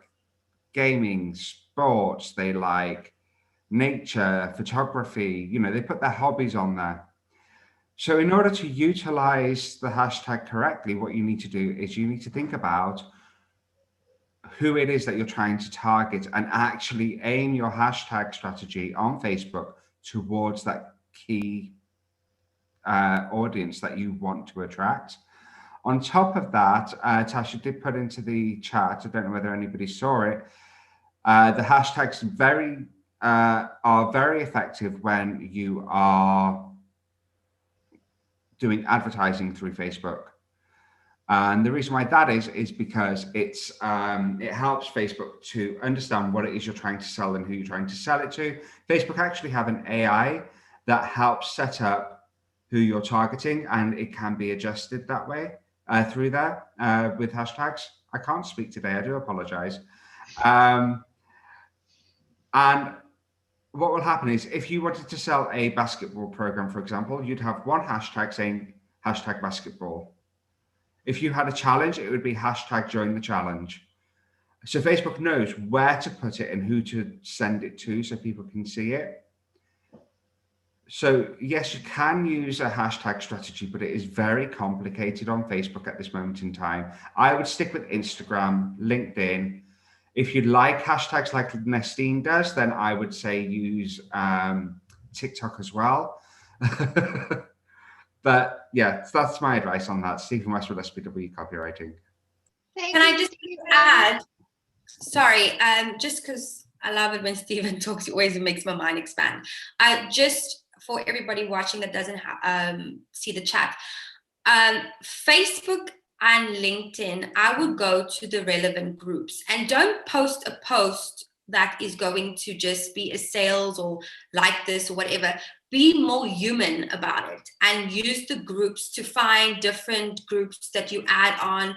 gaming, sports, they like nature, photography, you know, they put their hobbies on there. So in order to utilize the hashtag correctly, what you need to do is you need to think about who it is that you're trying to target and actually aim your hashtag strategy on Facebook towards that key audience that you want to attract. On top of that, Tasha did put into the chat, I don't know whether anybody saw it, the hashtags are very effective when you are doing advertising through Facebook. And the reason why that is because it helps Facebook to understand what it is you're trying to sell and who you're trying to sell it to. Facebook actually have an AI that helps set up who you're targeting, and it can be adjusted that way through there with hashtags. I can't speak today, I do apologize. And what will happen is if you wanted to sell a basketball program, for example, you'd have one hashtag saying hashtag basketball. If you had a challenge, it would be hashtag join the challenge. So Facebook knows where to put it and who to send it to so people can see it. So yes, you can use a hashtag strategy, but it is very complicated on Facebook at this moment in time. I would stick with Instagram, LinkedIn. If you like hashtags like Nestine does, then I would say use TikTok as well. But yeah, so that's my advice on that. Stephen Westwood, SPW Copywriting. Can I just add, sorry, just because I love it when Stephen talks, it always makes my mind expand. Just for everybody watching that doesn't see the chat, Facebook and LinkedIn, I would go to the relevant groups and don't post a post that is going to just be a sales or like this or whatever. Be more human about it and use the groups to find different groups that you add on,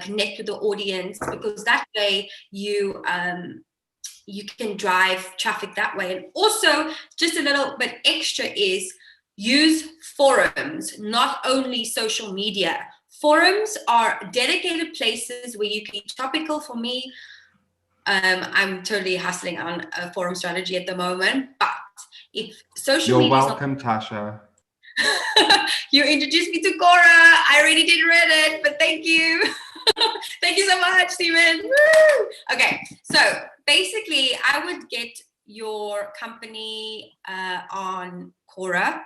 connect with the audience, because that way you can drive traffic that way. And also just a little bit extra is use forums, not only social media. Forums are dedicated places where you can be topical. For me, I'm totally hustling on a forum strategy at the moment, but if social media You're welcome, Tasha. You introduced me to Quora. I already did Reddit, but thank you. Thank you so much, Stephen. Woo! Okay, so basically, I would get your company on Quora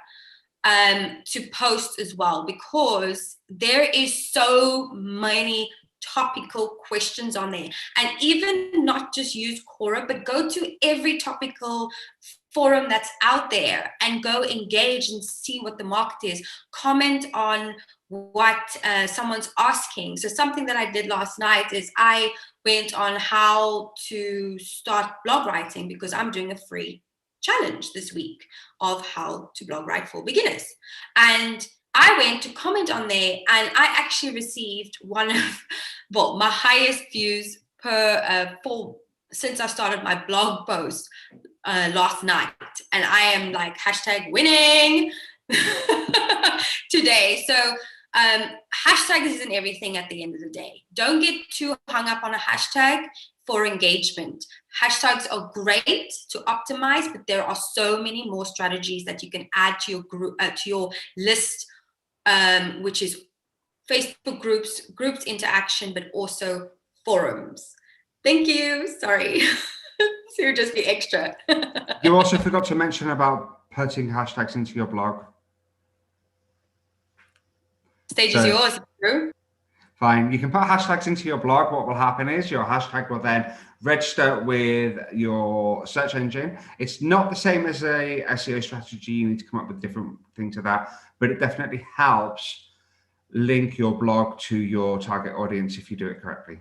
to post as well, because there is so many topical questions on there. And even not just use Quora, but go to every topical forum that's out there and go engage and see what the market is. Comment on what someone's asking. So something that I did last night is I went on how to start blog writing, because I'm doing a free challenge this week of how to blog write for beginners. And I went to comment on there, and I actually received one of my highest views per since I started my blog post last night. And I am like #winning today. So hashtags isn't everything at the end of the day. Don't get too hung up on a hashtag for engagement. Hashtags are great to optimize, but there are so many more strategies that you can add to your group, to your list, which is Facebook groups, grouped interaction, but also forums. Thank you. Sorry. So you're just the extra. You also forgot to mention about putting hashtags into your blog. Stage is yours, Drew. Fine. You can put hashtags into your blog. What will happen is your hashtag will then register with your search engine. It's not the same as a SEO strategy. You need to come up with different things to that, but it definitely helps link your blog to your target audience if you do it correctly.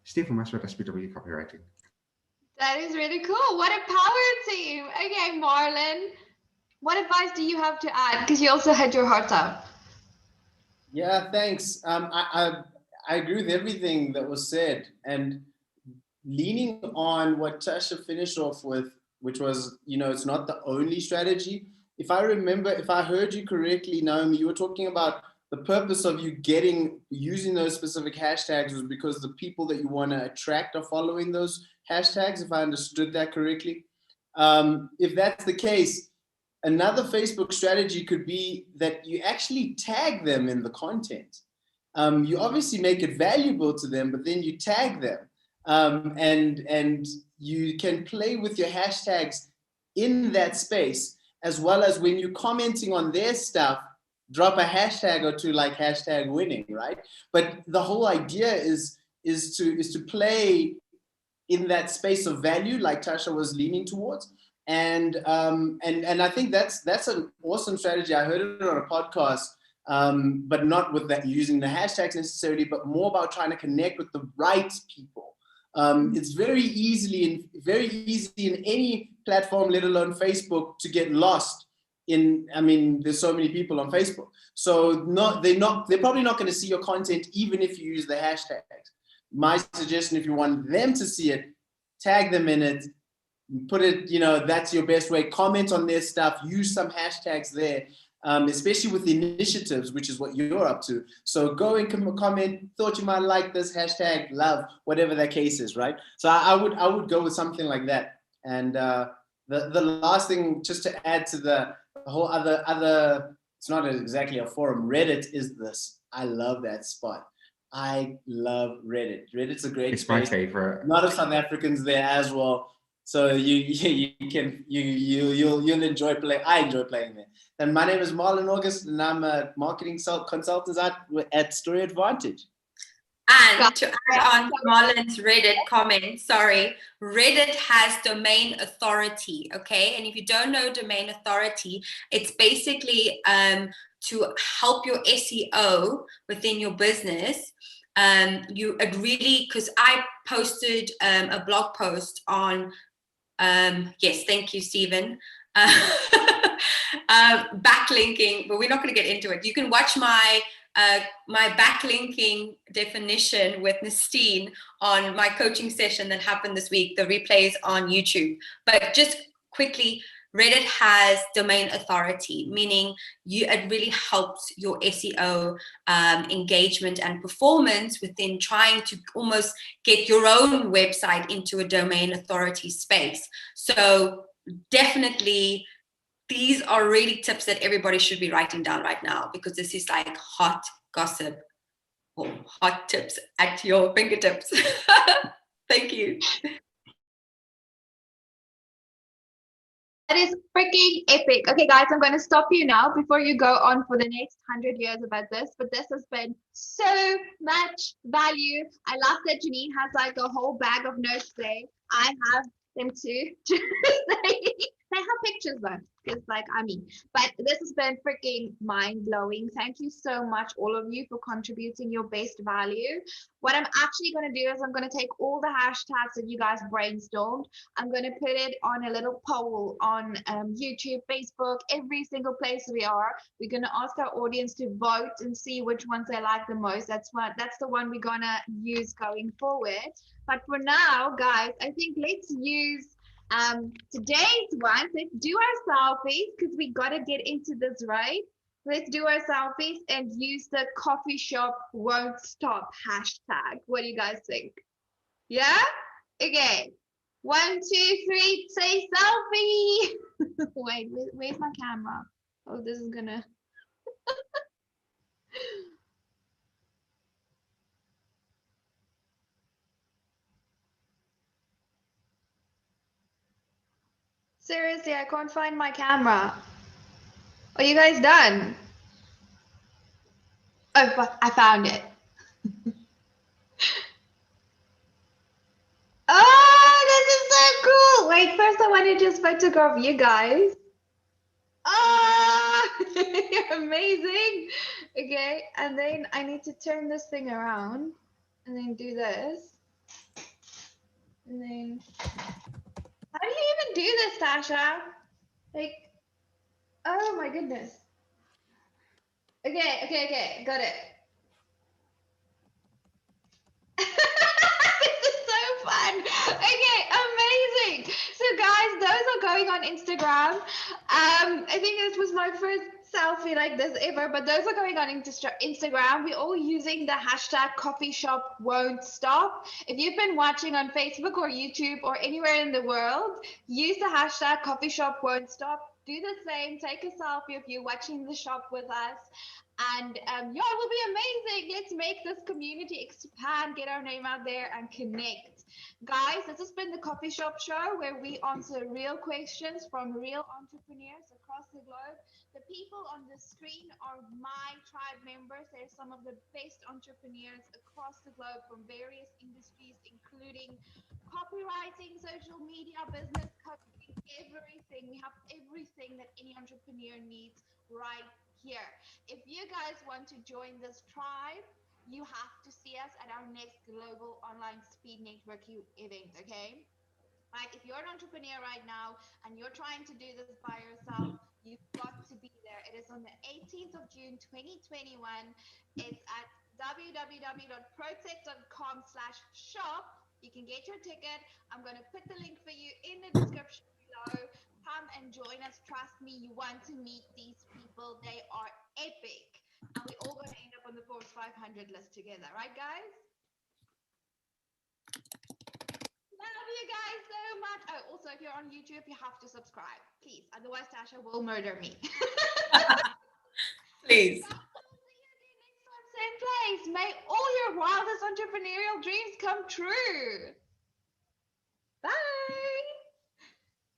Stephen Westwood, SPW Copywriting. That is really cool. What a power team. Okay, Marlon, what advice do you have to add? Because you also had your heart out. Yeah, thanks. I agree with everything that was said, and leaning on what Tasha finished off with, which was, it's not the only strategy. If I heard you correctly, Naomi, you were talking about the purpose of you using those specific hashtags was because the people that you want to attract are following those hashtags, if I understood that correctly. If that's the case, another Facebook strategy could be that you actually tag them in the content. You obviously make it valuable to them, but then you tag them. And you can play with your hashtags in that space, as well as when you're commenting on their stuff, drop a hashtag or two like #winning, right? But the whole idea is to play in that space of value, like Tasha was leaning towards. And I think that's an awesome strategy. I heard it on a podcast, but not with that using the hashtags necessarily, but more about trying to connect with the right people. It's very easy in any platform, let alone Facebook, to get lost in. I mean, there's so many people on Facebook, so they're probably not going to see your content even if you use the hashtags. My suggestion, if you want them to see it, tag them in it, put it, that's your best way. Comment on their stuff, use some hashtags there, especially with the initiatives, which is what you're up to. So go and comment, thought you might like this, hashtag love, whatever that case is, right? So I would go with something like that. And the last thing, just to add to the whole other, it's not exactly a forum, Reddit is this. I love that spot. I love Reddit. Reddit's a great space. My favorite. A lot of South Africans there as well. So you'll enjoy playing. I enjoy playing there. And my name is Marlon August, and I'm a marketing consultant at Story Advantage. And to add on to Marlon's Reddit comment, Reddit has domain authority, okay? And if you don't know domain authority, it's basically to help your SEO within your business. Because I posted a blog post on, yes, thank you, Stephen, backlinking, but we're not going to get into it. You can watch my backlinking definition with Nastine on my coaching session that happened this week. The replays on YouTube. But just quickly, Reddit has domain authority, meaning it really helps your SEO engagement and performance within trying to almost get your own website into a domain authority space. So definitely these are really tips that everybody should be writing down right now, because this is like hot gossip or hot tips at your fingertips. Thank you. That is freaking epic. Okay, guys, I'm going to stop you now before you go on for the next 100 years about this. But this has been so much value. I love that Janine has like a whole bag of notes there. I have them too. They have pictures though, because like I mean, but this has been freaking mind-blowing. Thank you so much, all of you, for contributing your best value. What I'm actually going to do is I'm going to take all the hashtags that you guys brainstormed. I'm going to put it on a little poll on YouTube, Facebook, every single place we are. We're going to ask our audience to vote and see which ones they like the most. That's the one we're going to use going forward. But for now, guys, I think let's use today's one. Let's do our selfies, because we got to get into this, right? Let's do our selfies and use the coffee shop won't stop hashtag. What do you guys think? Yeah? Okay. 1, 2, 3, say selfie. Wait, where's my camera? Oh, this is gonna. Seriously, I can't find my camera. Are you guys done? Oh, I found it. Oh, this is so cool. Wait, first I want to just photograph you guys. Oh, you're amazing. Okay, and then I need to turn this thing around and then do this. And then, how do you even do this, Tasha? Like, oh my goodness. Okay, got it. This is so fun. Okay, amazing. So guys, those are going on Instagram. I think this was my first selfie like this ever, but those are going on Instagram. We're all using the hashtag coffee shop won't stop. If you've been watching on Facebook or YouTube or anywhere in the world, use the hashtag coffee shop won't stop. Do the same. Take a selfie if you're watching the shop with us. And yeah, it will be amazing. Let's make this community expand, get our name out there, and connect. Guys, this has been the Coffee Shop Show, where we answer real questions from real entrepreneurs across the globe. The people on the screen are my tribe members. They're some of the best entrepreneurs across the globe from various industries, including copywriting, social media, business coaching, everything. We have everything that any entrepreneur needs right here. If you guys want to join this tribe, you have to see us at our next global online speed networking event, okay? Like, if you're an entrepreneur right now and you're trying to do this by yourself, you've got to be there. It is on the 18th of June, 2021. It's at www.protech.com/shop. You can get your ticket. I'm going to put the link for you in the description below. Come and join us. Trust me, you want to meet these people. They are epic. And we're all going to end up on the Forbes 500 list together. Right, guys? Love you guys so much. Oh, also, if you're on YouTube, you have to subscribe. Please. Otherwise, Tasha will murder me. Please. Same place. May all your wildest entrepreneurial dreams come true.